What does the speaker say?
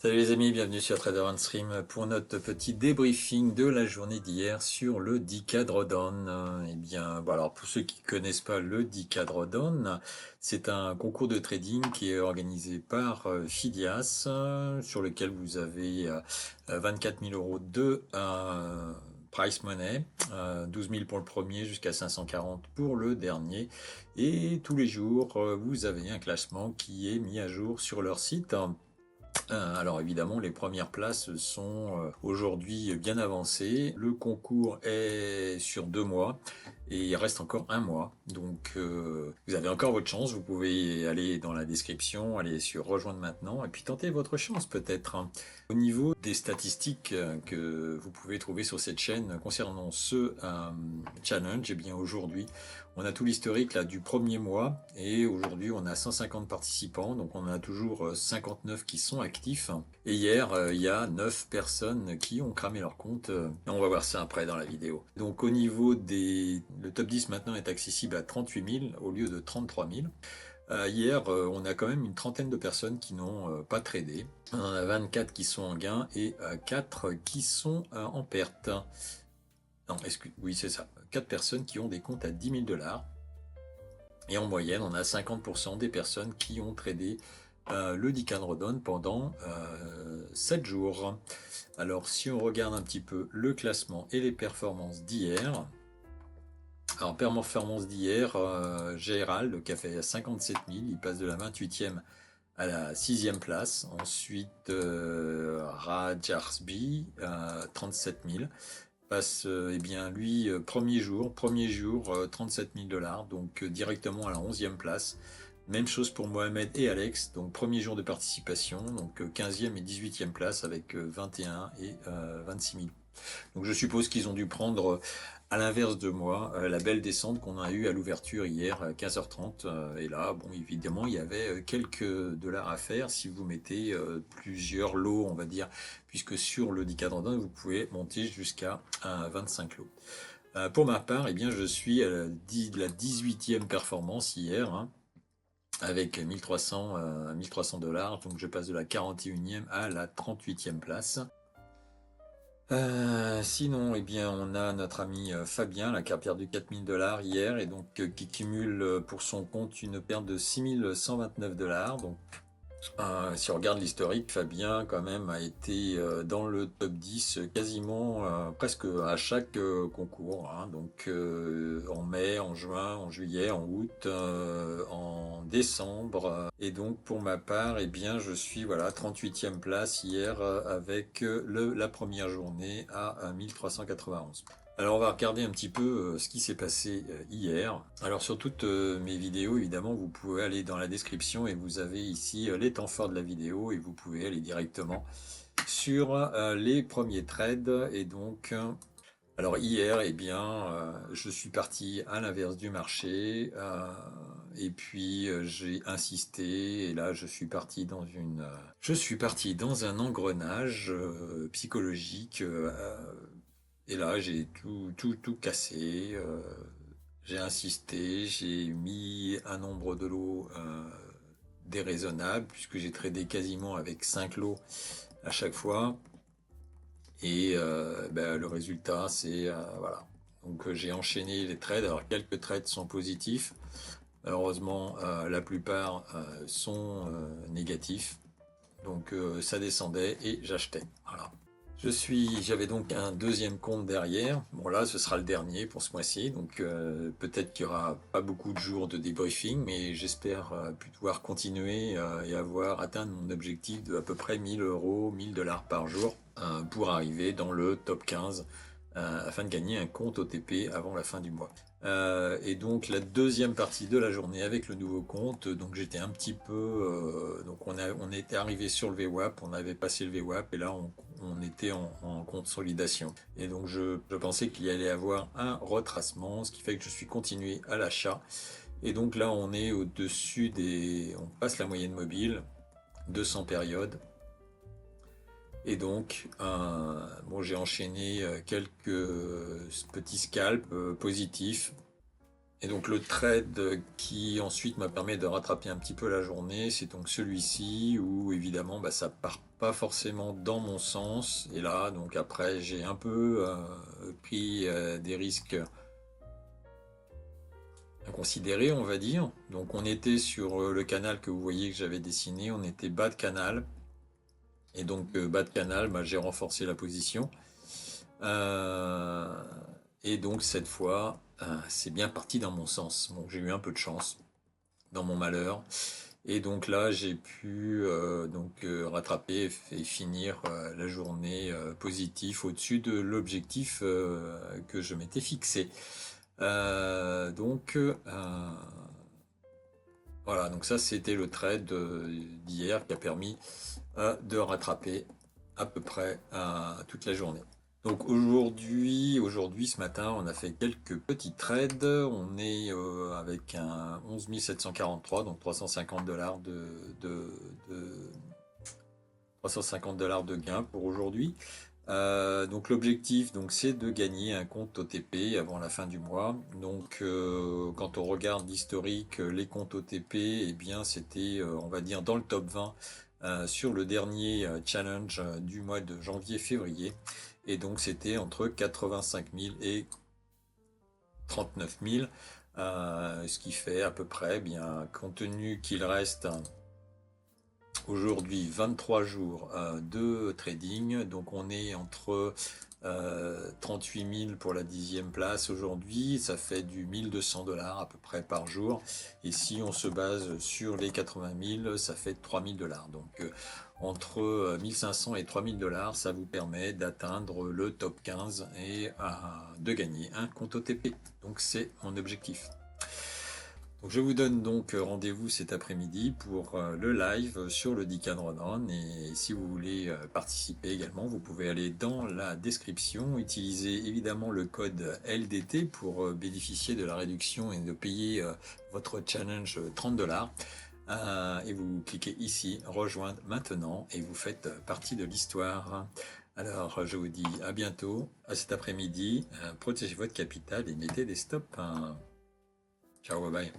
Salut les amis, bienvenue sur Trader on Stream pour notre petit débriefing de la journée d'hier sur le 10K Drawdown. Eh bien, bon, alors pour ceux qui connaissent pas le 10K Drawdown, c'est un concours de trading qui est organisé par Phidias, sur lequel vous avez 24 000 euros de price money, 12 000 pour le premier jusqu'à 540 pour le dernier. Et tous les jours, vous avez un classement qui est mis à jour sur leur site. Alors évidemment, les premières places sont aujourd'hui bien avancées. Le concours est sur 2 mois et il reste encore un mois. Donc vous avez encore votre chance. Vous pouvez aller dans la description, aller sur rejoindre maintenant et puis tenter votre chance peut-être, hein. Au niveau des statistiques que vous pouvez trouver sur cette chaîne concernant ce challenge, eh bien aujourd'hui, on a tout l'historique là du premier mois et aujourd'hui on a 150 participants, donc on a toujours 59 qui sont actifs. Et hier, il y a 9 personnes qui ont cramé leur compte. On va voir ça après dans la vidéo. Donc au niveau des... Le top 10 maintenant est accessible à 38 000 au lieu de 33 000. Hier, on a quand même une trentaine de personnes qui n'ont pas tradé. On en a 24 qui sont en gain et 4 qui sont en perte. Non, oui, c'est ça. 4 personnes qui ont des comptes à 10 000 dollars. Et en moyenne, on a 50% des personnes qui ont tradé le Dick Drawdown pendant 7 jours. Alors, si on regarde un petit peu le classement et les performances d'hier. Alors, performance d'hier, Gérald qui a fait 57 000, il passe de la 28e à la 6e place. Ensuite, Rajarsby, 37 000. Passe, eh bien, lui, premier jour, 37 000 dollars, donc directement à la 11e place. Même chose pour Mohamed et Alex, donc premier jour de participation, donc 15e et 18e place avec 21 et 26 000. Donc je suppose qu'ils ont dû prendre, à l'inverse de moi, la belle descente qu'on a eue à l'ouverture hier à 15h30. Et là, bon, évidemment, il y avait quelques dollars à faire si vous mettez plusieurs lots, on va dire, puisque sur le 10 Drawdown, vous pouvez monter jusqu'à 25 lots. Pour ma part, eh bien, je suis à la 18e performance hier, hein, avec 1300 dollars, donc je passe de la 41e à la 38e place. Sinon, eh bien, on a notre ami Fabien, là, qui a perdu 4000 dollars hier et donc qui cumule pour son compte une perte de 6129 dollars. Donc, si on regarde l'historique, Fabien, quand même, a été dans le top 10 quasiment presque à chaque concours, hein. Donc, en mai, en juin, en juillet, en août, en décembre. Et donc, pour ma part, eh bien, je suis, voilà, 38e place hier avec la première journée à 1391. Alors on va regarder un petit peu ce qui s'est passé hier. Alors sur toutes mes vidéos, évidemment, vous pouvez aller dans la description et vous avez ici les temps forts de la vidéo et vous pouvez aller directement sur les premiers trades. Et donc, alors hier, eh bien, je suis parti à l'inverse du marché et puis j'ai insisté et là je suis parti dans un engrenage psychologique. Et là, j'ai tout cassé. J'ai insisté, j'ai mis un nombre de lots déraisonnable, puisque j'ai tradé quasiment avec 5 lots à chaque fois. Et le résultat, c'est voilà. Donc j'ai enchaîné les trades. Alors quelques trades sont positifs. Malheureusement, la plupart sont négatifs. Donc ça descendait et j'achetais. Voilà. J'avais donc un deuxième compte derrière. Bon là, ce sera le dernier pour ce mois-ci, donc peut-être qu'il y aura pas beaucoup de jours de débriefing, mais j'espère pouvoir continuer et avoir atteint mon objectif de à peu près 1000 euros, 1000 dollars par jour pour arriver dans le top 15 afin de gagner un compte OTP avant la fin du mois. Et donc la deuxième partie de la journée avec le nouveau compte, donc j'étais un petit peu, donc on était arrivé sur le VWAP, on avait passé le VWAP et là on était en consolidation. Et donc je pensais qu'il y allait avoir un retracement, ce qui fait que je suis continué à l'achat. Et donc là on est au-dessus on passe la moyenne mobile, 200 périodes. Et donc, j'ai enchaîné quelques petits scalps positifs. Et donc le trade qui ensuite m'a permis de rattraper un petit peu la journée, c'est donc celui-ci où évidemment bah, ça part pas forcément dans mon sens. Et là, donc après, j'ai un peu pris des risques inconsidérés, on va dire. Donc on était sur le canal que vous voyez que j'avais dessiné, on était bas de canal. Et donc bas de canal, bah, j'ai renforcé la position. Euh, et donc cette fois, c'est bien parti dans mon sens. Donc j'ai eu un peu de chance dans mon malheur. Et donc là, j'ai pu rattraper et finir la journée positif au-dessus de l'objectif que je m'étais fixé. Voilà, donc ça c'était le trade d'hier qui a permis de rattraper à peu près toute la journée. Donc aujourd'hui, ce matin, on a fait quelques petits trades. On est avec un 11 743, donc 350 dollars de 350 dollars de gain pour aujourd'hui. Donc l'objectif, donc, c'est de gagner un compte OTP avant la fin du mois. Donc quand on regarde l'historique, les comptes OTP, eh bien c'était, on va dire, dans le top 20 sur le dernier challenge du mois de janvier-février. Et donc c'était entre 85 000 et 39 000, ce qui fait à peu près, bien, compte tenu qu'il reste aujourd'hui 23 jours de trading, donc on est entre 38 000 pour la 10e place aujourd'hui, ça fait du 1200 dollars à peu près par jour, et si on se base sur les 80 000, ça fait 3000 dollars. Donc entre 1500 et 3000 dollars, ça vous permet d'atteindre le top 15 et de gagner un compte OTP. Donc c'est mon objectif. Donc je vous donne donc rendez-vous cet après-midi pour le live sur le Decathlon. Et si vous voulez participer également, vous pouvez aller dans la description, utiliser évidemment le code LDT pour bénéficier de la réduction et de payer votre challenge 30 dollars. Et vous cliquez ici, rejoindre maintenant, et vous faites partie de l'histoire. Alors je vous dis à bientôt, à cet après-midi. Protégez votre capital et mettez des stops. Ciao, bye bye.